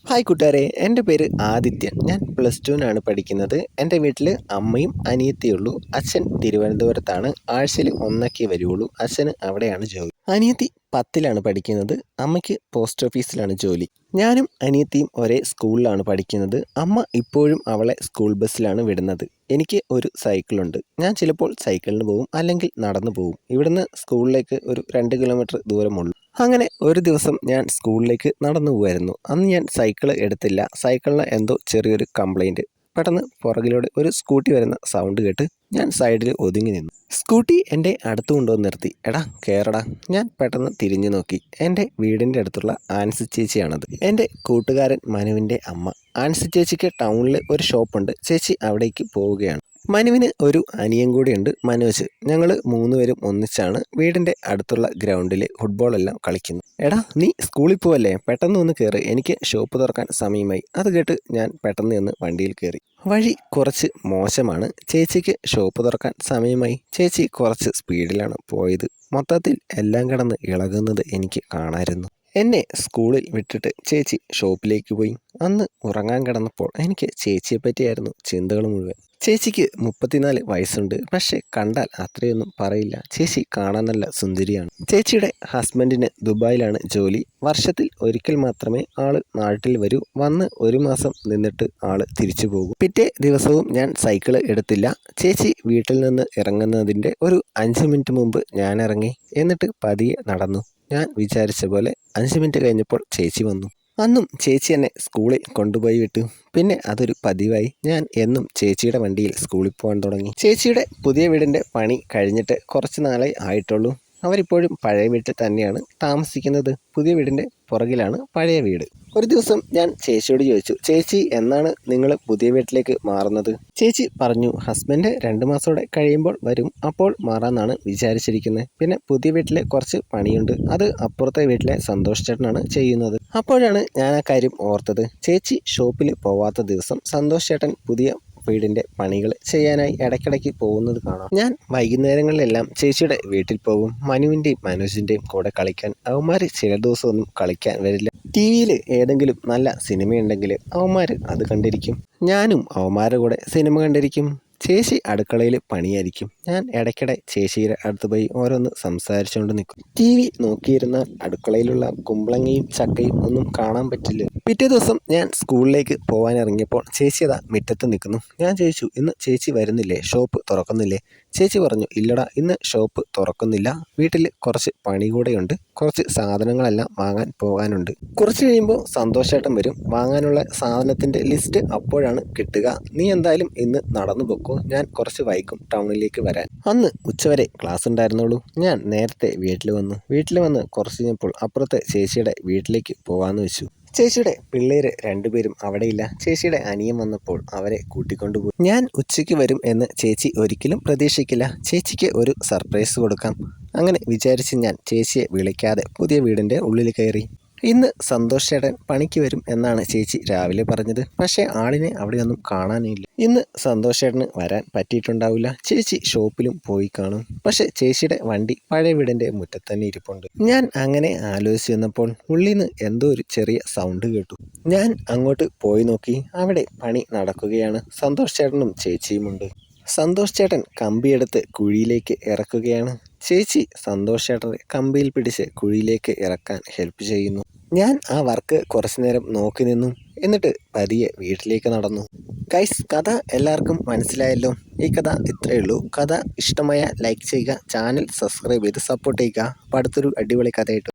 Hi കൂട്ടുകാരെ, എൻ്റെ പേര് ആദിത്യൻ. ഞാൻ +2-നാണ് പഠിക്കുന്നത്. എൻ്റെ വീട്ടിൽ അമ്മയും അനിയത്തിയുള്ളൂ. അച്ഛൻ തിരുവനന്തപുരത്താണ്. ആഴ്ചയിൽ ഒന്നൊക്കെ വരുള്ളൂ. അച്ഛന് അവിടെയാണ് ജോലി. അനിയത്തി 10-ലാണ് പഠിക്കുന്നത്. അമ്മയ്ക്ക് പോസ്റ്റ് ഓഫീസിലാണ് ജോലി. ഞാനും അനിയത്തിയും ഒരേ സ്കൂളിലാണ് പഠിക്കുന്നത്. അമ്മ ഇപ്പോഴും അവളെ സ്കൂൾ ബസ്സിലാണ് വിടുന്നത്. എനിക്ക് ഒരു സൈക്കിളുണ്ട്. ഞാൻ ചിലപ്പോൾ സൈക്കിളിന് പോകും, അല്ലെങ്കിൽ നടന്നു പോകും. ഇവിടുന്ന് സ്കൂളിലേക്ക് ഒരു 2 കിലോമീറ്റർ ദൂരമുള്ളൂ. അങ്ങനെ ഒരു ദിവസം ഞാൻ സ്കൂളിലേക്ക് നടന്നു പോവായിരുന്നു. അന്ന് ഞാൻ സൈക്കിൾ എടുത്തില്ല. സൈക്കിളിന് എന്തോ ചെറിയൊരു കംപ്ലൈൻറ്റ്. പെട്ടെന്ന് പുറകിലൂടെ ഒരു സ്കൂട്ടി വരുന്ന സൗണ്ട് കേട്ട് ഞാൻ സൈഡിൽ ഒതുങ്ങി നിന്നു. സ്കൂട്ടി എൻ്റെ അടുത്ത് കൊണ്ടുവന്ന് നിർത്തി. എടാ കയറടാ. ഞാൻ പെട്ടെന്ന് തിരിഞ്ഞു നോക്കി. എൻ്റെ വീടിൻ്റെ അടുത്തുള്ള ആൻസി ചേച്ചിയാണത്. എൻ്റെ കൂട്ടുകാരൻ മനുവിൻ്റെ അമ്മ. ആൻസി ചേച്ചിക്ക് ടൗണിൽ ഒരു ഷോപ്പുണ്ട്. ചേച്ചി അവിടേക്ക് പോവുകയാണ്. മനുവിന് ഒരു അനിയൻ കൂടിയുണ്ട്, മനോജ്. ഞങ്ങൾ 3 പേരും ഒന്നിച്ചാണ് വീടിൻ്റെ അടുത്തുള്ള ഗ്രൗണ്ടിൽ ഫുട്ബോളെല്ലാം കളിക്കുന്നത്. എടാ നീ സ്കൂളിൽ പോവല്ലേ, പെട്ടെന്ന് ഒന്ന് കയറി, എനിക്ക് ഷോപ്പ് തുറക്കാൻ സമയമായി. അത് കേട്ട് ഞാൻ പെട്ടെന്ന് ഒന്ന് വണ്ടിയിൽ കയറി. വഴി കുറച്ച് മോശമാണ്. ചേച്ചിക്ക് ഷോപ്പ് തുറക്കാൻ സമയമായി. ചേച്ചി കുറച്ച് സ്പീഡിലാണ് പോയത്. മൊത്തത്തിൽ എല്ലാം കിടന്ന് ഇളകുന്നത് എനിക്ക് കാണാമായിരുന്നു. എന്നെ സ്കൂളിൽ വിട്ടിട്ട് ചേച്ചി ഷോപ്പിലേക്ക് പോയി. അന്ന് ഉറങ്ങാൻ കിടന്നപ്പോൾ എനിക്ക് ചേച്ചിയെപ്പറ്റിയായിരുന്നു ചിന്തകൾ മുഴുവൻ. ചേച്ചിക്ക് 34 വയസ്സുണ്ട്. പക്ഷേ കണ്ടാൽ അത്രയൊന്നും പറയില്ല. ചേച്ചി കാണാൻ നല്ല സുന്ദരിയാണ്. ചേച്ചിയുടെ ഹസ്ബൻഡിന് ദുബായിലാണ് ജോലി. വർഷത്തിൽ ഒരിക്കൽ മാത്രമേ ആള് നാട്ടിൽ വരൂ. വന്ന് 1 മാസം നിന്നിട്ട് ആള് തിരിച്ചു പോകും. പിറ്റേ ദിവസവും ഞാൻ സൈക്കിള് എടുത്തില്ല. ചേച്ചി വീട്ടിൽ നിന്ന് ഇറങ്ങുന്നതിൻ്റെ ഒരു 5 മിനിറ്റ് മുമ്പ് ഞാൻ ഇറങ്ങി. എന്നിട്ട് പതിയെ നടന്നു. ഞാൻ വിചാരിച്ച പോലെ 5 മിനിറ്റ് കഴിഞ്ഞപ്പോൾ ചേച്ചി വന്നു. അന്നും ചേച്ചി എന്നെ സ്കൂളിൽ കൊണ്ടുപോയി വിട്ടു. പിന്നെ അതൊരു പതിവായി. ഞാൻ എന്നും ചേച്ചിയുടെ വണ്ടിയിൽ സ്കൂളിൽ പോകാൻ തുടങ്ങി. ചേച്ചിയുടെ പുതിയ വീടിൻ്റെ പണി കഴിഞ്ഞിട്ട് കുറച്ച് നാളേ ആയിട്ടുള്ളൂ. അവരിപ്പോഴും പഴയ വീട്ടിൽ തന്നെയാണ് താമസിക്കുന്നത്. പുതിയ വീടിൻ്റെ പുറകിലാണ് പഴയ വീട്. ഒരു ദിവസം ഞാൻ ചേച്ചിയോട് ചോദിച്ചു, ചേച്ചി എന്നാണ് നിങ്ങൾ പുതിയ വീട്ടിലേക്ക് മാറുന്നത്? ചേച്ചി പറഞ്ഞു, ഹസ്ബൻഡ് 2 മാസത്തോടെ കഴിയുമ്പോൾ വരും, അപ്പോൾ മാറാമെന്നാണ് വിചാരിച്ചിരിക്കുന്നത്. പിന്നെ പുതിയ വീട്ടിൽ കുറച്ച് പണിയുണ്ട്, അത് അപ്പുറത്തെ വീട്ടിലെ സന്തോഷ് ചേട്ടനാണ് ചെയ്യുന്നത്. അപ്പോഴാണ് ഞാൻ ആ കാര്യം ഓർത്തത്. ചേച്ചി ഷോപ്പിൽ പോവാത്ത ദിവസം സന്തോഷ് ചേട്ടൻ പുതിയ വീടിൻ്റെ പണികൾ ചെയ്യാനായി ഇടയ്ക്കിടയ്ക്ക് പോകുന്നത് കാണാം. ഞാൻ വൈകുന്നേരങ്ങളിലെല്ലാം ചേച്ചിയുടെ വീട്ടിൽ പോകും. മനുവിൻ്റെയും മനോജിൻ്റെയും കൂടെ കളിക്കാൻ. അവന്മാർ ചില ദിവസമൊന്നും കളിക്കാൻ വരില്ല. TV-യിൽ ഏതെങ്കിലും നല്ല സിനിമയുണ്ടെങ്കിൽ അവന്മാർ അത് കണ്ടിരിക്കും. ഞാനും അവന്മാരുടെ കൂടെ സിനിമ കണ്ടിരിക്കും. ചേച്ചി അടുക്കളയിൽ പണിയായിരിക്കും. ഞാൻ ഇടയ്ക്കിടെ ചേച്ചിയുടെ അടുത്ത് പോയി ഓരോന്ന് സംസാരിച്ചുകൊണ്ട് നിൽക്കും. TV നോക്കിയിരുന്നാൽ അടുക്കളയിലുള്ള കുമ്പളങ്ങയും ചക്കയും ഒന്നും കാണാൻ പറ്റില്ല. പിറ്റേ ദിവസം ഞാൻ സ്കൂളിലേക്ക് പോകാനിറങ്ങിയപ്പോൾ ചേച്ചി അതാ മുറ്റത്ത് നിൽക്കുന്നു. ഞാൻ ചോദിച്ചു, ഇന്ന് ചേച്ചി വരുന്നില്ലേ, ഷോപ്പ് തുറക്കുന്നില്ലേ? ചേച്ചി പറഞ്ഞു, ഇല്ലടാ, ഇന്ന് ഷോപ്പ് തുറക്കുന്നില്ല. വീട്ടിൽ കുറച്ച് പണി കൂടെയുണ്ട്. കുറച്ച് സാധനങ്ങളെല്ലാം വാങ്ങാൻ പോകാനുണ്ട്. കുറച്ച് കഴിയുമ്പോൾ സന്തോഷേട്ടൻ വരും. വാങ്ങാനുള്ള സാധനത്തിൻ്റെ ലിസ്റ്റ് അപ്പോഴാണ് കിട്ടുക. നീ എന്തായാലും ഇന്ന് നടന്നു പൊക്കോ, ഞാൻ കുറച്ച് വൈകും ടൗണിലേക്ക് വരാൻ. അന്ന് ഉച്ചവരെ ക്ലാസ് ഉണ്ടായിരുന്നുള്ളൂ. ഞാൻ നേരത്തെ വീട്ടിൽ വന്ന് കുറച്ച് കഴിഞ്ഞപ്പോൾ അപ്പുറത്തെ ചേച്ചിയുടെ വീട്ടിലേക്ക് പോകാമെന്ന് വെച്ചു. ചേച്ചിയുടെ പിള്ളേർ 2 പേരും അവിടെയില്ല. ചേച്ചിയുടെ അനിയൻ വന്നപ്പോൾ അവരെ കൂട്ടിക്കൊണ്ടുപോയി. ഞാൻ ഉച്ചയ്ക്ക് വരും എന്ന് ചേച്ചി ഒരിക്കലും പ്രതീക്ഷിക്കില്ല. ചേച്ചിക്ക് ഒരു സർപ്രൈസ് കൊടുക്കാം. അങ്ങനെ വിചാരിച്ച് ഞാൻ ചേച്ചിയെ വിളിക്കാതെ പുതിയ വീടിൻ്റെ ഉള്ളിൽ കയറി. ഇന്ന് സന്തോഷ് ചേട്ടൻ പണിക്ക് വരും എന്നാണ് ചേച്ചി രാവിലെ പറഞ്ഞത്. പക്ഷേ ആളിനെ അവിടെയൊന്നും കാണാനില്ല. ഇന്ന് സന്തോഷ് ചേട്ടന് വരാൻ പറ്റിയിട്ടുണ്ടാവില്ല. ചേച്ചി ഷോപ്പിലും പോയി കാണും. പക്ഷേ ചേച്ചിയുടെ വണ്ടി പഴയ വീടിൻ്റെ മുറ്റത്ത് തന്നെ ഇരിപ്പുണ്ട്. ഞാൻ അങ്ങനെ ആലോചിച്ച് നിന്നപ്പോൾ ഉള്ളിൽ നിന്ന് എന്തോ ഒരു ചെറിയ സൗണ്ട് കേട്ടു. ഞാൻ അങ്ങോട്ട് പോയി നോക്കി. അവിടെ പണി നടക്കുകയാണ്. സന്തോഷ് ചേട്ടനും ചേച്ചിയുമുണ്ട്. സന്തോഷ് ചേട്ടൻ കമ്പിയെടുത്ത് കുഴിയിലേക്ക് ഇറക്കുകയാണ്. ചേച്ചി സന്തോഷ് ചേട്ടനെ കമ്പിയിൽ പിടിച്ച് കുഴിയിലേക്ക് ഇറക്കാൻ ഹെൽപ്പ് ചെയ്യുന്നു. ഞാൻ ആ വർക്ക് കുറച്ചു നേരം നോക്കി നിന്നു. എന്നിട്ട് പതിയെ വീട്ടിലേക്ക് നടന്നു. ഗൈസ്, കഥ എല്ലാവർക്കും മനസ്സിലായല്ലോ. ഈ കഥ ഇത്രയേ ഉള്ളൂ. കഥ ഇഷ്ടമായ ലൈക്ക് ചെയ്യുക, ചാനൽ സബ്സ്ക്രൈബ് ചെയ്ത് സപ്പോർട്ട് ചെയ്യുക. അപ്പോൾ അടുത്തൊരു അടിപൊളി കഥയായിട്ട്